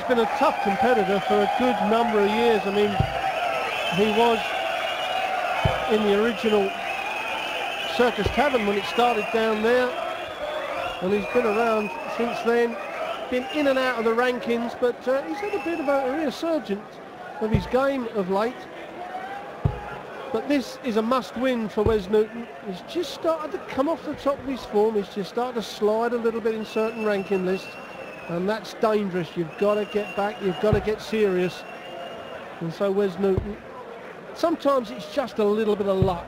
been a tough competitor for a good number of years. I mean, he was in the original Circus Tavern when it started down there, and he's been around since then, been in and out of the rankings, but he's had a bit of a resurgence of his game of late. But this is a must-win for Wes Newton. He's just started to come off the top of his form. He's just started to slide a little bit in certain ranking lists, and that's dangerous. You've got to get back. You've got to get serious. And so Wes Newton, sometimes it's just a little bit of luck.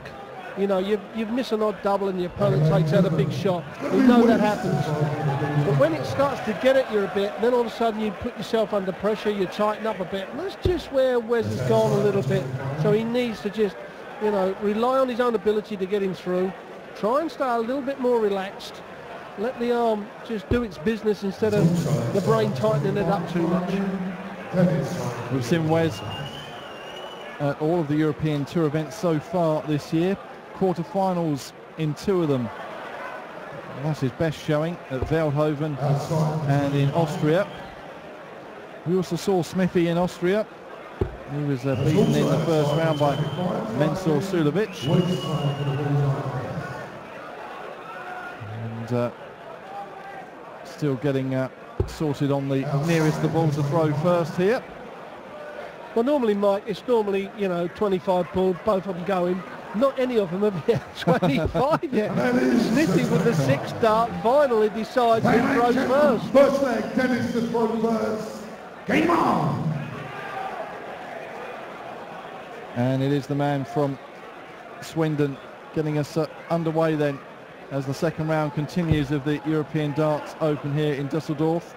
You know, you've missed an odd double and your opponent takes out a big shot. We know that happens. But when it starts to get at you a bit, then all of a sudden you put yourself under pressure, you tighten up a bit. And that's just where Wes has gone a little bit. So he needs to just, you know, rely on his own ability to get him through. Try and stay a little bit more relaxed. Let the arm just do its business instead of the brain tightening it up too much. We've seen Wes at all of the European Tour events so far this year. Quarterfinals in 2 of them. That's his best showing at Veldhoven and in Austria. We also saw Smithy in Austria. He was beaten in the first round by Mensur Suljovic. And still getting sorted on the nearest the ball to throw first here. Well, normally, Mike, it's normally, you know, 25 ball, both of them going. Not any of them have hit 25 yet. Smithy with the 6th dart finally decides who throws first. First leg, Dennis to throw first. Game on! And it is the man from Swindon getting us underway then as the second round continues of the European Darts Open here in Dusseldorf.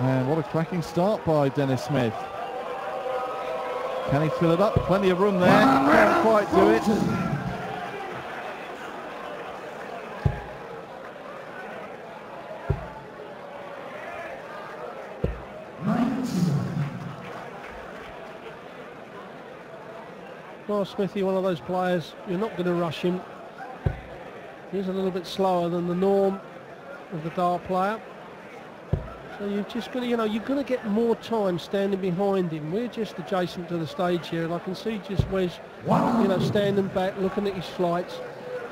And what a cracking start by Dennis Smith. Can he fill it up? Plenty of room there. Can't quite do it. Well, Smithy, one of those players, you're not going to rush him. He's a little bit slower than the norm of the dart player. So you've just got to, you know, you're going to get more time standing behind him. We're just adjacent to the stage here, and I can see just Wes, you know, standing back, looking at his flights.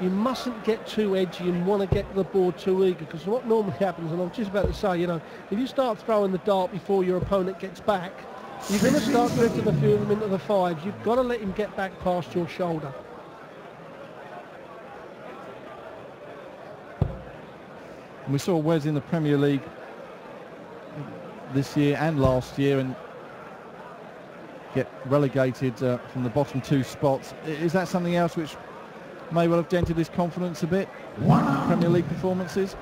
You mustn't get too edgy and want to get to the board too eager, because what normally happens, and I'm just about to say, you know, if you start throwing the dart before your opponent gets back, you're going to start drifting a few of them into the 5s. You've got to let him get back past your shoulder. And we saw Wes in the Premier League this year and last year and get relegated from the bottom 2 spots. Is that something else which may well have dented his confidence a bit? Premier League performances?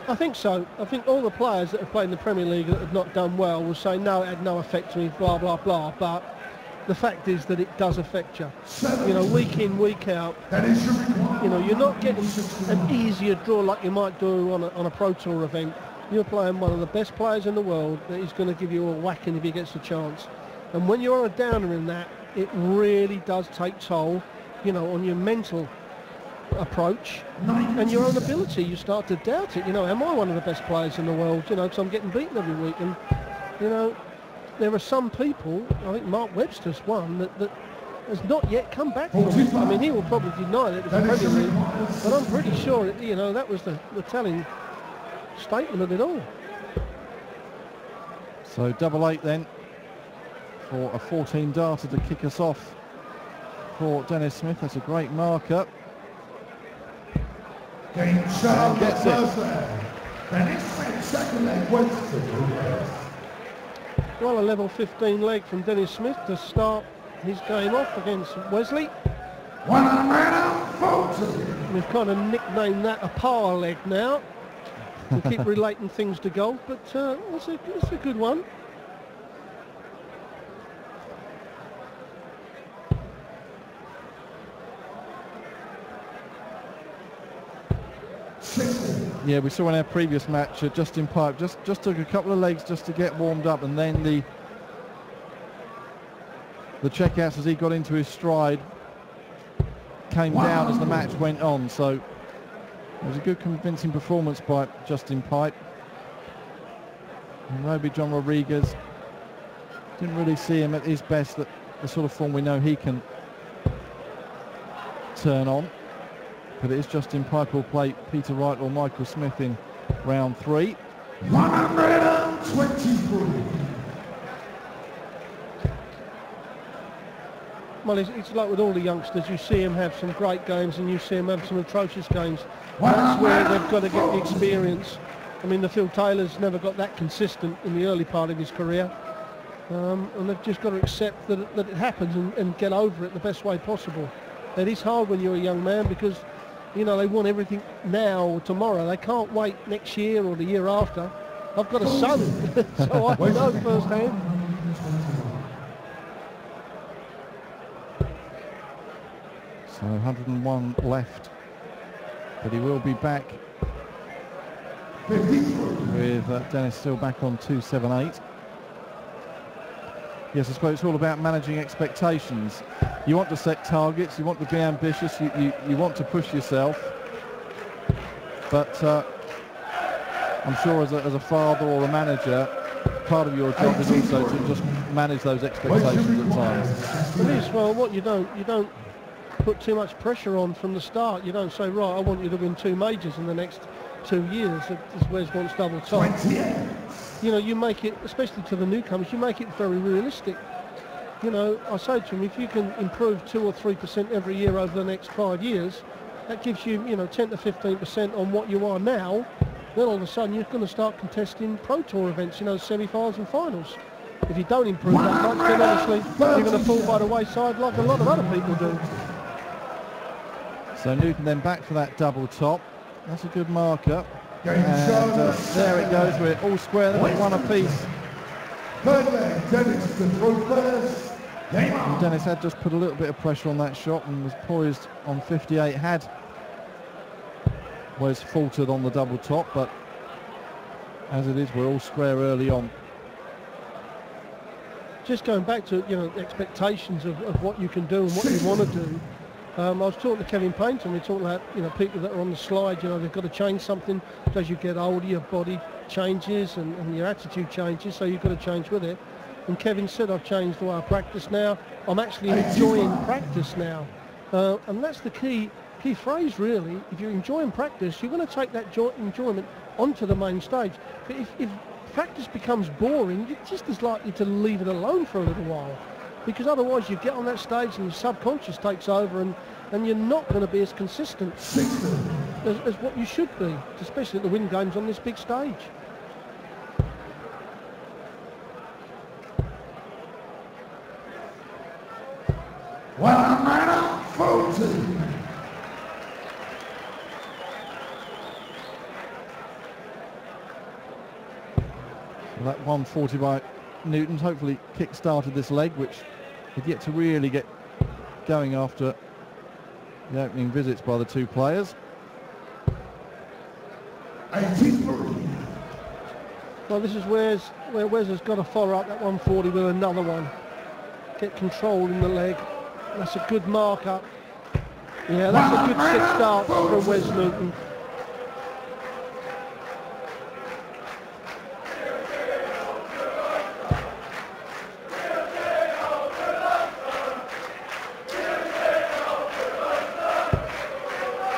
I think so. I think all the players that have played in the Premier League that have not done well will say, no, it had no effect to me, blah, blah, blah. But the fact is that it does affect you. You know, week in, week out. You know, you're not getting an easier draw like you might do on a Pro Tour event. You're playing one of the best players in the world that is going to give you a whacking if he gets a chance. And when you're on a downer in that, it really does take toll, you know, on your mental approach and your own ability. You start to doubt it. You know, am I one of the best players in the world? You know, because I'm getting beaten every week. And, you know, there are some people, I think Mark Webster's one, that has not yet come back from it. I mean, he will probably deny that it's a Premier League, but I'm pretty sure, you know, that was the telling statement of it all. So 8-8 then for a 14 darter to kick us off for Dennis Smith. That's a great marker. Game shot. Gets it. Dennis Smith, second leg, Webster. Well, a level 15 leg from Dennis Smith to start his game off against Wesley. 140. We've kind of nicknamed that a power leg now to keep relating things to golf, but it's a good one. Yeah, we saw in our previous match Justin Pipe just took a couple of legs just to get warmed up, and then the checkouts as he got into his stride came down as the match went on. So it was a good convincing performance by Justin Pipe. And maybe John Rodriguez didn't really see him at his best, that the sort of form we know he can turn on. But it is Justin Piper will play Peter Wright or Michael Smith in round 3. 123. Well, it's like with all the youngsters, you see them have some great games and you see them have some atrocious games. That's where they've got to get the experience. I mean, the Phil Taylor's never got that consistent in the early part of his career. And they've just got to accept that it happens and get over it the best way possible. It is hard when you're a young man because, you know, they want everything now or tomorrow. They can't wait next year or the year after. I've got a son, so I know firsthand. So 101 left, but he will be back with Dennis still back on 278. Yes, I suppose it's all about managing expectations. You want to set targets, you want to be ambitious, you want to push yourself, but I'm sure as a father or a manager, part of your job is also to just manage those expectations at times. It is, well, what you don't put too much pressure on from the start. You don't say, right, I want you to win 2 majors in the next 2 years, as Wes wants double top. You know, you make it, especially to the newcomers, you make it very realistic. You know, I say to him, if you can improve 2 or 3% every year over the next 5 years, that gives you, 10 to 15% on what you are now. Then all of a sudden you're going to start contesting Pro Tour events, semi-finals and finals. If you don't improve that much, then obviously you're going to fall by the wayside like a lot of other people do. So Newton then back for that double top. That's a good marker. And there it goes. We're all square. They've got one apiece. And Dennis had just put a little bit of pressure on that shot and was poised on 58. Had was faltered on the double top, but as it is, we're all square early on. Just going back to expectations of what you can do and what you want to do. I was talking to Kevin Painter, and we were talking about people that are on the slide. They've got to change something. As you get older, your body changes and your attitude changes, so you've got to change with it. And Kevin said, I've changed the way I practice now. I'm actually enjoying practice now, and that's the key phrase really. If you're enjoying practice, you're going to take that enjoyment onto the main stage. But if practice becomes boring, you're just as likely to leave it alone for a little while. Because otherwise you get on that stage and your subconscious takes over and you're not going to be as consistent as what you should be, especially at the wind games on this big stage. That 140 by Newton hopefully kick-started this leg, which had yet to really get going after the opening visits by the two players. 83. Well, this is where Wes has got to follow up that 140 with another one. Get control in the leg. That's a good marker. Yeah, that's a good 6 starts from Wes Newton.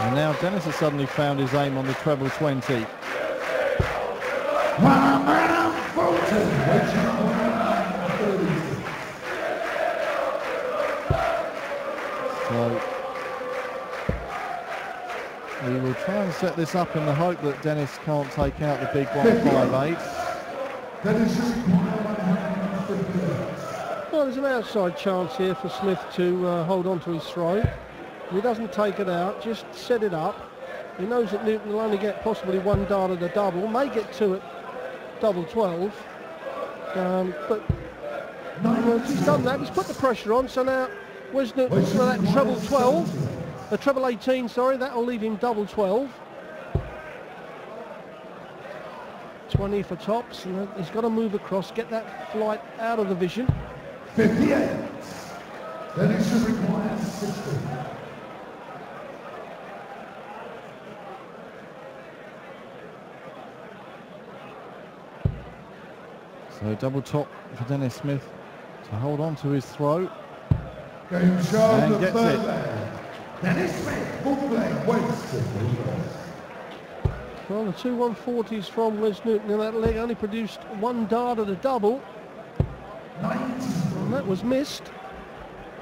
And now Dennis has suddenly found his aim on the treble 20. So we will try and set this up in the hope that Dennis can't take out the big 158. Well, there's an outside chance here for Smith to hold on to his throw. If he doesn't take it out, just set it up. He knows that Newton will only get possibly 1 dart at a double, may get 2 at double 12. But he's done that, he's put the pressure on, so now Wes Newton for that treble 12, treble 18, sorry, that'll leave him double 12. 20 for tops, and he's got to move across, get that flight out of the vision. 58. Then it should require 60. So double top for Dennis Smith to hold on to his throw. Game charge And the gets third it. leg. Dennis Smith, full leg, waits to Well, the two 140s from Wes Newton in that leg only produced one dart at a double. And that was missed.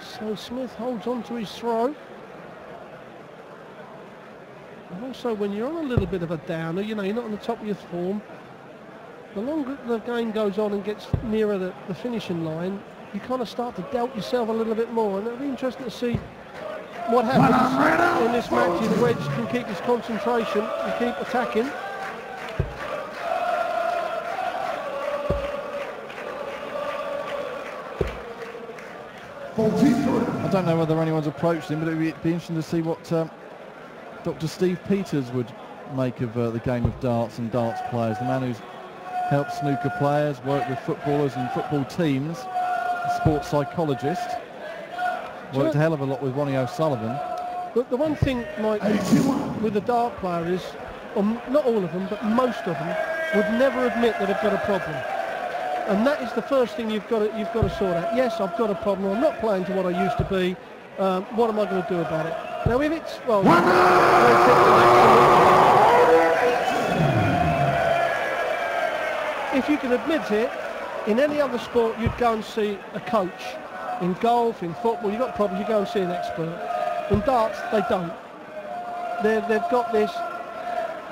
So Smith holds on to his throw. And also when you're on a little bit of a downer, you know, you're not on the top of your form, the longer the game goes on and gets nearer the finishing line, you kind of start to doubt yourself a little bit more. And it'll be interesting to see what happens in this match if Wedge can keep his concentration and keep attacking. I don't know whether anyone's approached him, but it'd be interesting to see what Dr. Steve Peters would make of the game of darts and darts players. The man who's helped snooker players, worked with footballers and football teams, a sports psychologist, worked a hell of a lot with Ronnie O'Sullivan. The one thing, Mike, with the dart player is, not all of them, but most of them would never admit that they've got a problem. And that is the first thing you've got to sort out. Yes, I've got a problem. I'm not playing to what I used to be. What am I going to do about it? Now, if it's, well, if you can admit it, in any other sport, you'd go and see a coach. In golf, in football, you've got problems, you go and see an expert. In darts, they don't. They've got this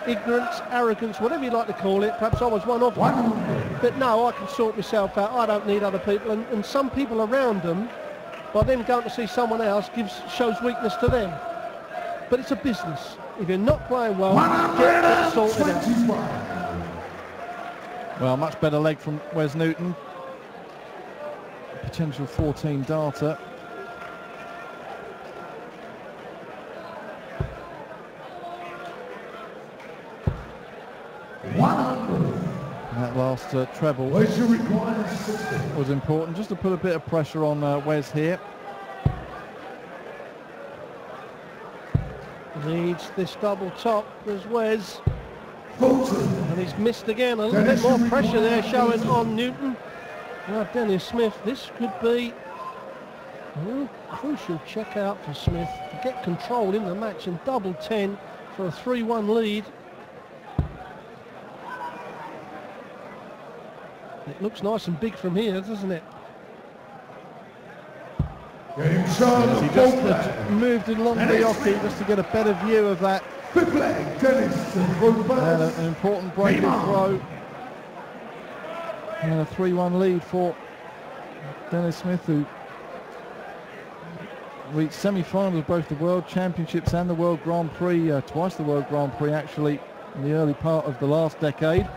ignorance, arrogance, whatever you like to call it. Perhaps I was one of them. But no, I can sort myself out. I don't need other people. And some people around them, by them going to see someone else, shows weakness to them. But it's a business. If you're not playing well, get it sorted out. Well, much better leg from Wes Newton. Potential 14 darter. That last treble was important, just to put a bit of pressure on Wes here. Needs this double top as Wes. And he's missed again. A little bit more pressure there showing on Newton. Now Dennis Smith, this could be a real crucial check out for Smith to get control in the match and double 10 for a 3-1 lead. It looks nice and big from here, doesn't it? Yes, he just had moved along the hockey just to get a better view of that. And an important break and throw. And a 3-1 lead for Dennis Smith, who reached semi-finals of both the World Championships and the World Grand Prix, twice the World Grand Prix actually, in the early part of the last decade.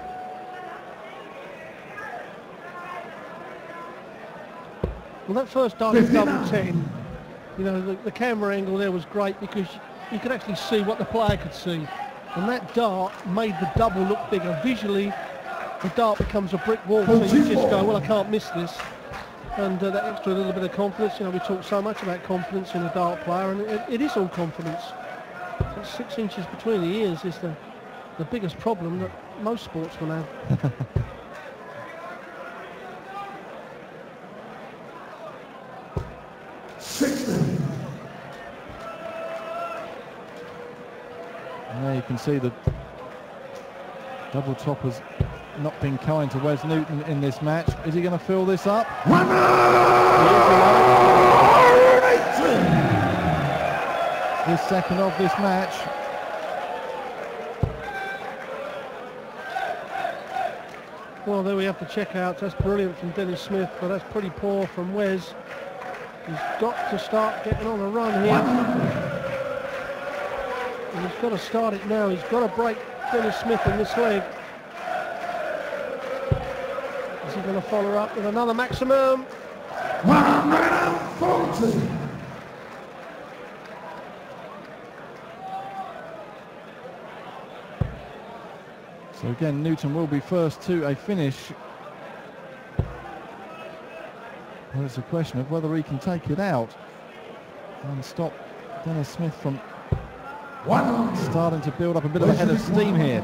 Well, that first dart of double 10, you know, the camera angle there was great because you could actually see what the player could see. And that dart made the double look bigger. Visually, the dart becomes a brick wall, so you just go, well, I can't miss this. And that extra little bit of confidence, you know, we talk so much about confidence in a dart player, and it is all confidence. That 6 inches between the ears is the biggest problem that most sportsmen have. Now you can see the double top has not been kind to Wes Newton in this match. Is he going to fill this up? His second of this match. Well, there we have to check out. That's brilliant from Dennis Smith, but that's pretty poor from Wes. He's got to start getting on a run here. And he's got to start it now. He's got to break Dennis Smith in this leg. Is he going to follow up with another maximum? 140. So again, Newton will be first to a finish. Well, it's a question of whether he can take it out and stop Dennis Smith from starting to build up a bit of a head of steam here.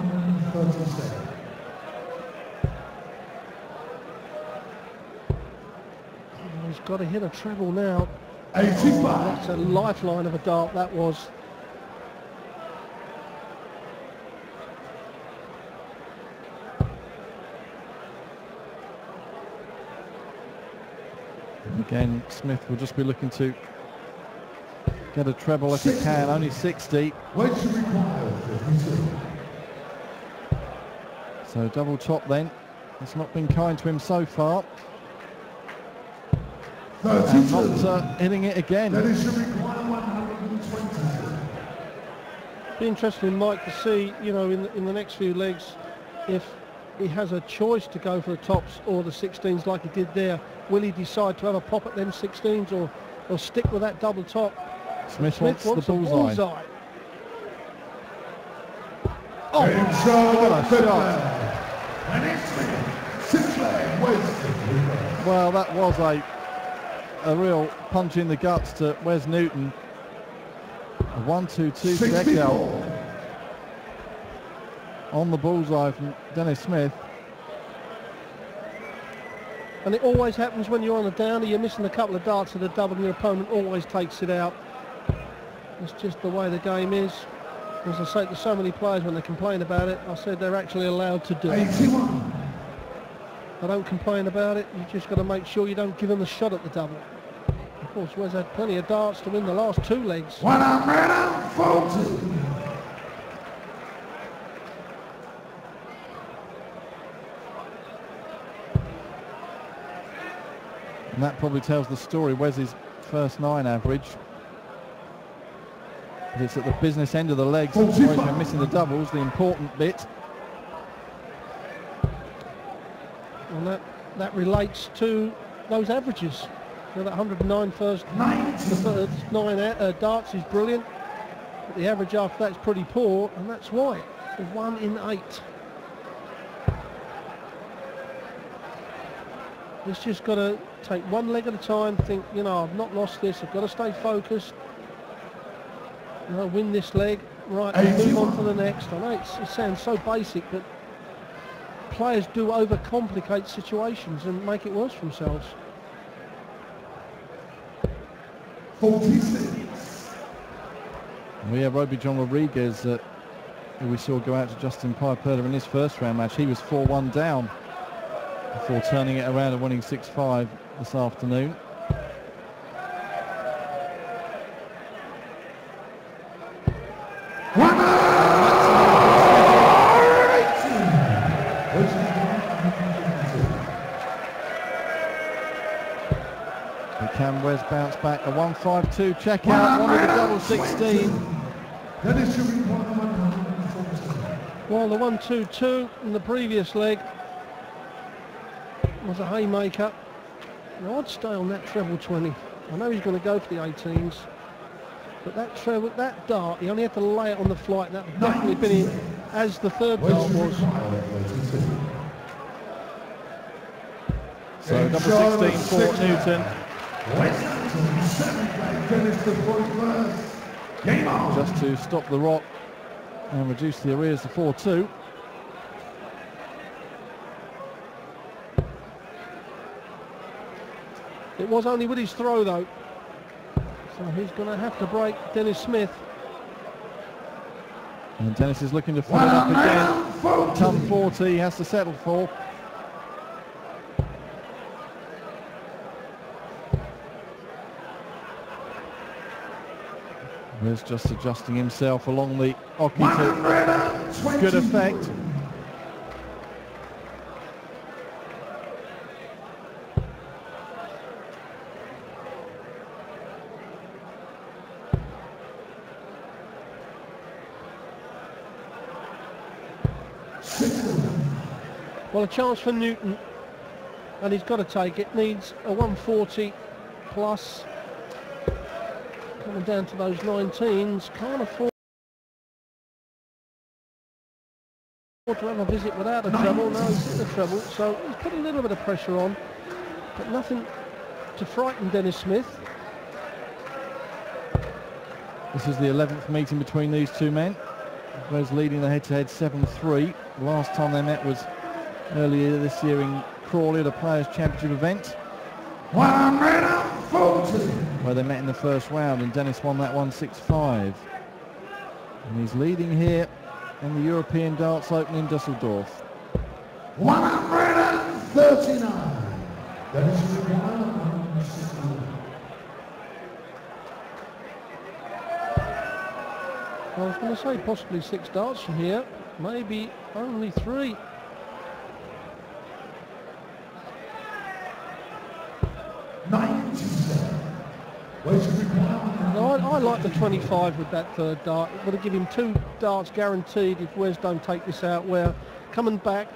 got to hit a treble now. 85. That's a lifeline of a dart, that was. Again, Smith will just be looking to get a treble if he can, only 60. Wedge required, 52. So double top then. It's not been kind to him so far. 32. And not hitting it again. That is should require 120. Be interesting, Mike, to see, you know, in the next few legs, if he has a choice to go for the tops or the 16s like he did there. Will he decide to have a pop at them 16s or stick with that double top? Smith wants the bullseye. Oh, what a shot. And it's Sinclair West. Well, that was a real punch in the guts to Wes Newton. A 1-2-2 deck out on the bullseye from Dennis Smith. And it always happens when you're on a downer, you're missing a couple of darts of the double and your opponent always takes it out. It's just the way the game is. As I say to so many players when they complain about it, I said they're actually allowed to do it. 81. I don't complain about it, you just got to make sure you don't give them the shot at the double. Of course, Wes had plenty of darts to win the last two legs. 140. And that probably tells the story. Wes's first 9 average. But it's at the business end of the legs where he's been missing the doubles, the important bit. And that relates to those averages. You know, that 109 first, the first 9 darts is brilliant, but the average after that is pretty poor, and that's why. 1 in 8. It's just got to take one leg at a time, think, you know, I've not lost this, I've got to stay focused. You know, win this leg, right, move on to the next. I know it sounds so basic, but players do overcomplicate situations and make it worse for themselves. 46. We have Roby John Rodriguez, who we saw go out to Justin Piper in his first round match. He was 4-1 down before turning it around and winning 6-5 this afternoon. Can Wes bounce back? A 1-5-2 check out, one of the double 16. That is should require 140. Well, the 1-2-2 in the previous leg was a haymaker. Now, I'd stay on that treble 20. I know he's going to go for the 18s, but that treble, that dart, he only had to lay it on the flight. That would definitely been in, as the third dart was. So double 16 for Newton. Just to stop the rock and reduce the arrears to 4-2. It was only with his throw though, so he's going to have to break Dennis Smith. And Dennis is looking to fill it up again. Ton 40 he has to settle for. He's just adjusting himself along the hockey to good effect. Well, a chance for Newton, and he's got to take it. Needs a 140 plus. Coming down to those 19s, can't afford to have a visit without a treble. No, he's hit the treble, so he's putting a little bit of pressure on, but nothing to frighten Dennis Smith. This is the 11th meeting between these two men. Wes leading the head-to-head 7-3. The last time they met was earlier this year in Crawley at a Players' Championship event. 140. where they met in the first round, and Dennis won that one 6-5. And he's leading here in the European Darts Open in Dusseldorf. 139. Dennis Smith. I was going to say possibly 6 darts from here, maybe only 3. No, I like the 25 with that third dart. It would have given him 2 darts guaranteed if Wes don't take this out, where coming back,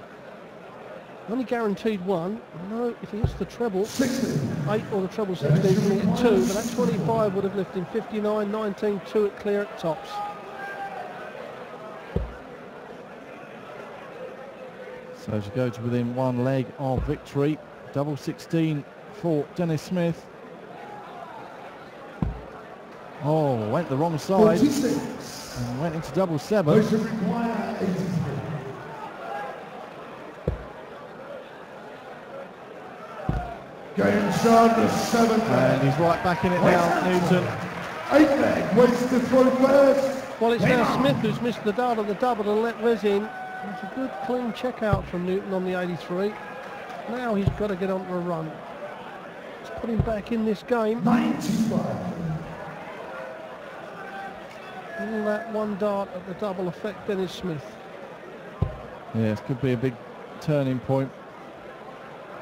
only guaranteed 1. No, if he hits the treble, 8 or the treble 16, he's going to get 2, but that 25 would have left him 59, 19, 2 at clear at tops. So to go to within 1 leg of victory, double 16 for Dennis Smith. Oh, went the wrong side 46. and went into double 7. Game shot the 7th. And he's right back in it now, Newton. 8 leg, waits to throw first. Well, it's now Smith who's missed the dart of the double and let Wes in. It's a good clean check out from Newton on the 83. Now he's got to get onto a run. Let's put him back in this game. 95. Will that 1 dart at the double affect Dennis Smith? Yes, could be a big turning point.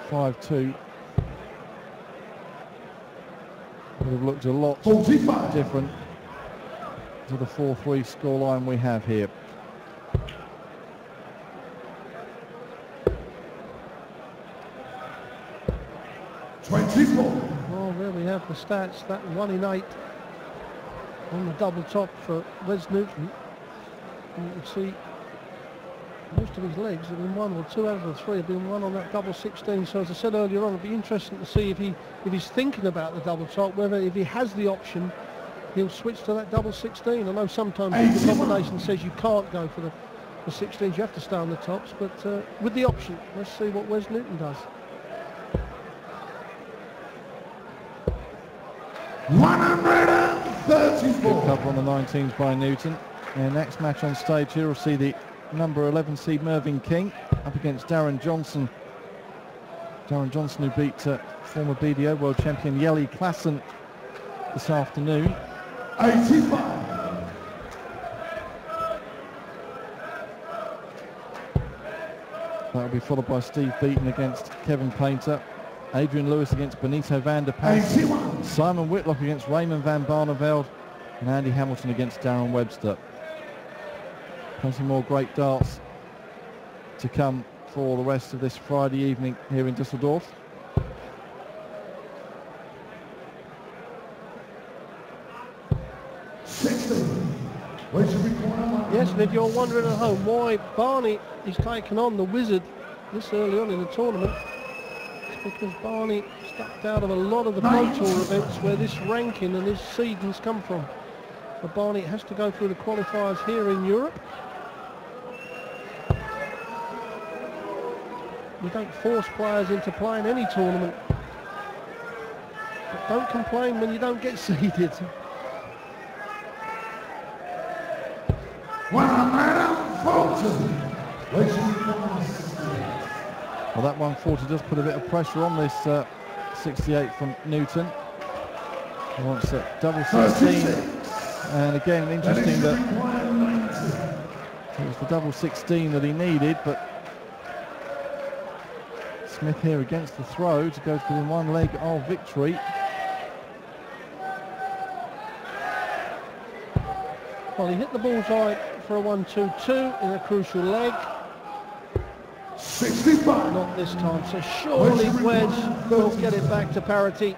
5-2. Would have looked a lot 45. different to the 4-3 scoreline we have here. Well, there we have the stats. That 1 in 8 on the double top for Wes Newton. And you can see most of his legs have been 1 or 2 out of the 3 have been 1 on that double 16. So as I said earlier on, it'd be interesting to see if he's thinking about the double top, whether if he has the option, he'll switch to that double 16. I know sometimes the combination says you can't go for the 16s, you have to stay on the tops, but with the option, let's see what Wes Newton does. 134. Good cover on the 19s by Newton. And next match on stage here will see the number 11 seed Mervyn King up against Darren Johnson. Darren Johnson, who beat former BDO world champion Jelle Klassen this afternoon. 85. That will be followed by Steve Beaton against Kevin Painter. Adrian Lewis against Benito van der Pas. 81. Simon Whitlock against Raymond van Barneveld. And Andy Hamilton against Darren Webster. Plenty more great darts to come for the rest of this Friday evening here in Dusseldorf. Yes, and if you're wondering at home why Barney is taking on the Wizard this early on in the tournament, it's because Barney stepped out of a lot of the Pro Tour events where this ranking and this seedings come from. For Barney, it has to go through the qualifiers here in Europe. We don't force players into playing any tournament. But don't complain when you don't get seeded. 140. Well, that 140 does put a bit of pressure on this 68 from Newton. He wants a double 16. And again, interesting that it was the double 16 that he needed, but Smith here against the throw to go to within 1 leg of victory. Well, he hit the bullseye for a 1-2-2 in a crucial leg. 65. Not this time, so surely Wes will get it back to parity.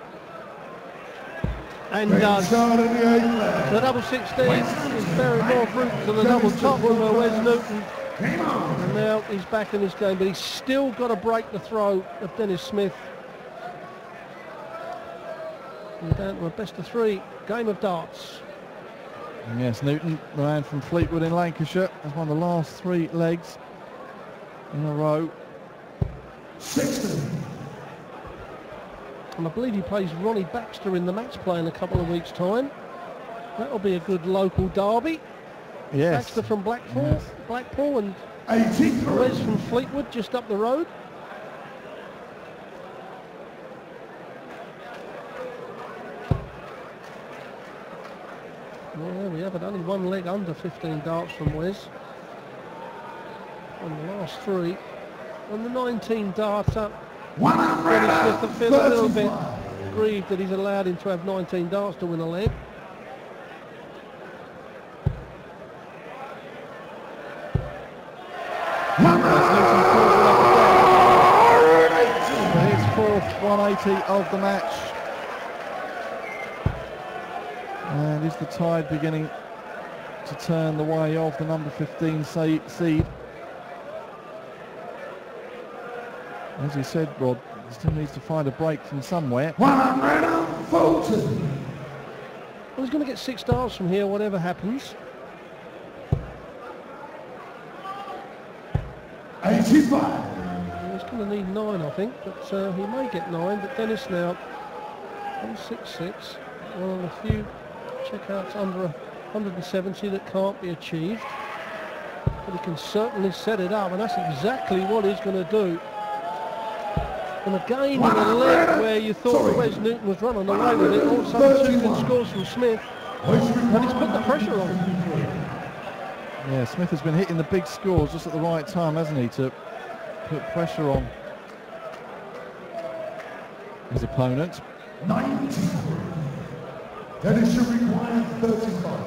And does. The double 16 is bearing more fruit than the double top for Wes Newton. And now he's back in this game, but he's still got to break the throw of Dennis Smith. We're down to a best of 3 game of darts. And yes, Newton, the man from Fleetwood in Lancashire, has won the last 3 legs in a row. 60. And I believe he plays Ronnie Baxter in the match play in a couple of weeks' time. That'll be a good local derby. Yes. Baxter from Blackpool and 83. Wes from Fleetwood, just up the road. Well, there we have it, only one leg under 15 darts from Wes. And the last three. And the 19 darts up. Dennis Smith, I feel a little bit grieved that he's allowed him to have 19 darts to win a leg. His fourth 180 of the match. And is the tide beginning to turn the way of the number 15 seed? As you said, Rod, he still needs to find a break from somewhere. 140. Well, he's going to get 6 darts from here, whatever happens. 85. He's going to need 9, I think, but he may get 9. But Dennis now 166, one of the few checkouts under 170 that can't be achieved. But he can certainly set it up, and that's exactly what he's going to do. And again, in a leg where you thought Wes Newton was running away with it, all of a sudden 2 good scores from Smith, and he's put the pressure on. Yeah, Smith has been hitting the big scores just at the right time, hasn't he, to put pressure on his opponent. 90. Dennis should require 35.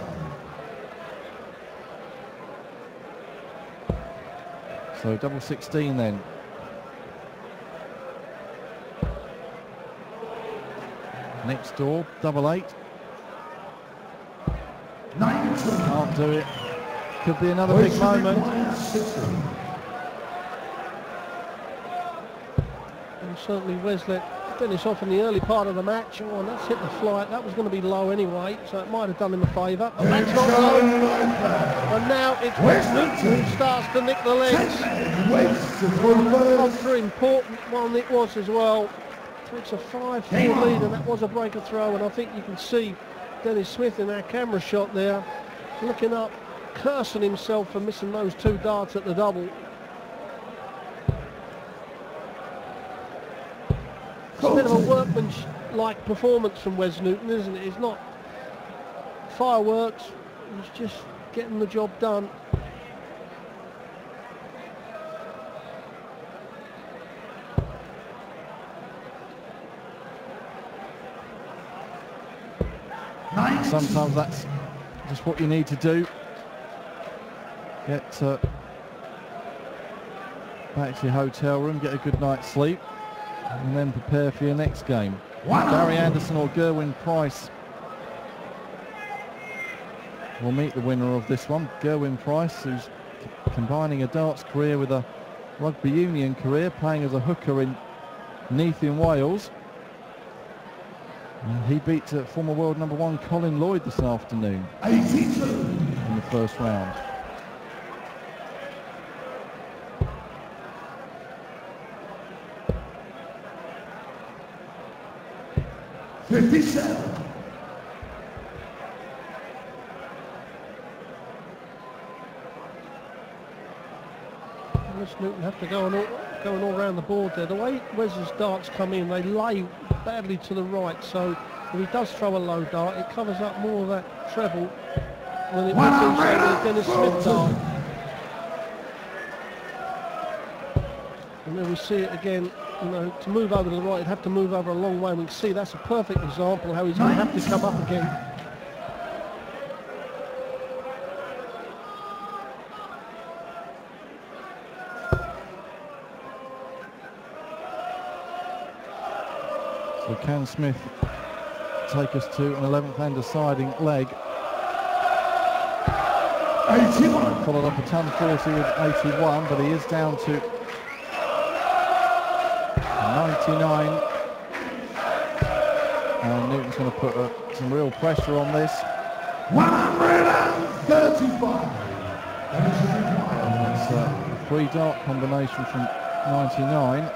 So double 16 then. Next door, double 8. 90. Can't do it. Could be another big moment. And certainly Wes let Dennis off in the early part of the match. Oh, and that's hit the flight. That was going to be low anyway, so it might have done him a favour. But that's not low. And now it's Wes Newton who starts to nick the legs. After an important one it was as well. It's a 5-4 lead, and that was a breaker throw, and I think you can see Dennis Smith in our camera shot there, looking up, cursing himself for missing those 2 darts at the double. It's a bit of a workmanlike performance from Wes Newton, isn't it? It's not fireworks, he's just getting the job done. Sometimes that's just what you need to do. Get back to your hotel room, get a good night's sleep, and then prepare for your next game. Barry Anderson or Gerwyn Price will meet the winner of this one. Gerwyn Price, who's combining a darts career with a rugby union career, playing as a hooker in Neath in Wales. And he beat former world number 1 Colin Lloyd this afternoon 82. in the first round. $57. Wes Newton have to go all around the board there. The way Wes's darts come in, they lay badly to the right, so if he does throw a low dart, it covers up more of that treble than it would do with a Dennis Smith dart. And then we see it again, you know, to move over to the right, he'd have to move over a long way. We can see that's a perfect example how he's going to have to come up again. So can Smith take us to an 11th and deciding leg? 81. Followed up a ton 40 with 81, but he is down to 99. And Newton's going to put some real pressure on this. 135. That's a 3-dart combination from 99.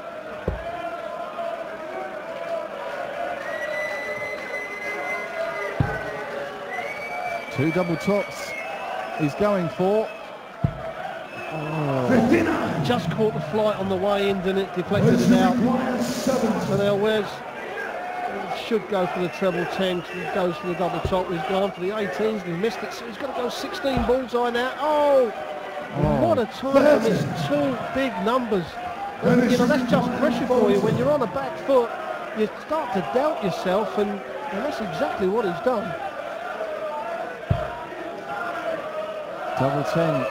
Two double tops he's going for. Oh. Just caught the flight on the way in, didn't it? Deflected it out. So now Wes should go for the treble 10. He goes for the double top. He's gone for the 18s. He's missed it, so he's got to go 16 bullseye now. Oh, what a time to miss two big numbers. You know, that's just pressure for you. When you're on a back foot, you start to doubt yourself, and that's exactly what he's done. Double 10.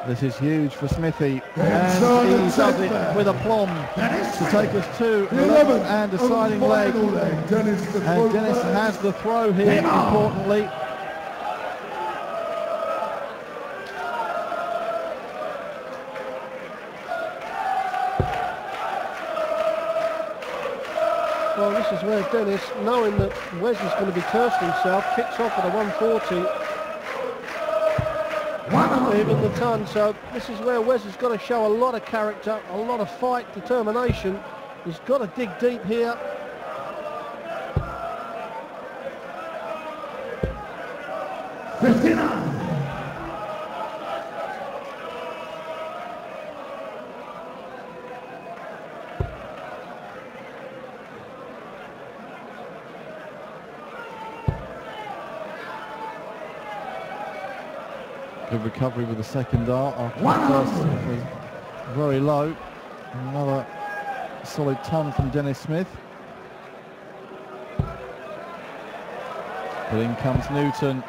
This is huge for Smithy, and he does it with aplomb to take us to 11 and deciding leg. And Dennis has the throw here, importantly. Well, this is where Dennis, knowing that Wes is going to be cursing himself, kicks off at a 140. Even the ton, so this is where Wes has got to show a lot of character, a lot of fight, determination. He's got to dig deep here. Good recovery with the second dart after the first was very low. Another solid ton from Dennis Smith. But in comes Newton.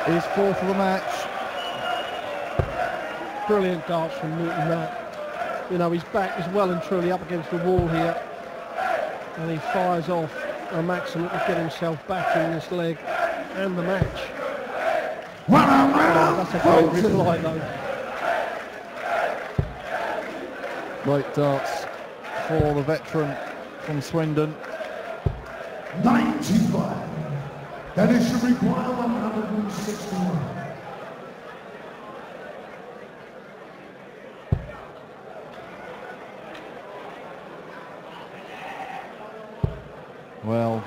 His fourth of the match. Brilliant darts from Newton that. You know, his back is well and truly up against the wall here. And he fires off a maximum to get himself back in this leg and the match. That's a great reply though. Great darts for the veteran from Swindon. 95. That is should require 161. Well,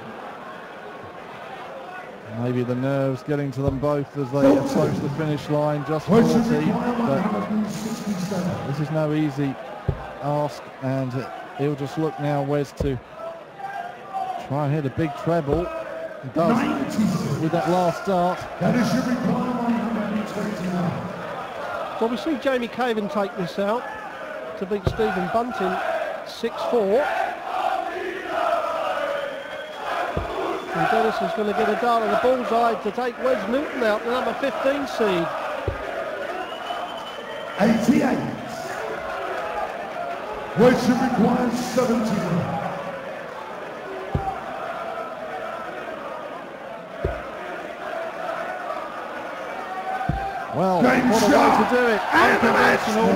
maybe the nerves getting to them both as they approach the finish line, just 40, but this is no easy ask, and he'll just look now, Wes, to try and hit a big treble. He does with that last start. Well, we see Jamie Caven take this out to beat Stephen Bunting 6-4. And Dennis is going to get a dart on the bullseye to take Wes Newton out, the number 15 seed. 88. Wes should require 71. Well, what a way to do it. Unconventional.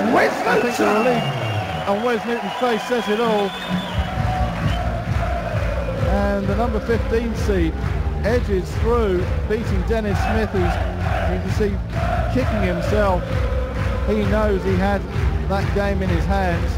I think the relief on Wes Newton's face says it all. And the number 15 seed edges through, beating Dennis Smith, who's, you can see, kicking himself. He knows he had that game in his hands.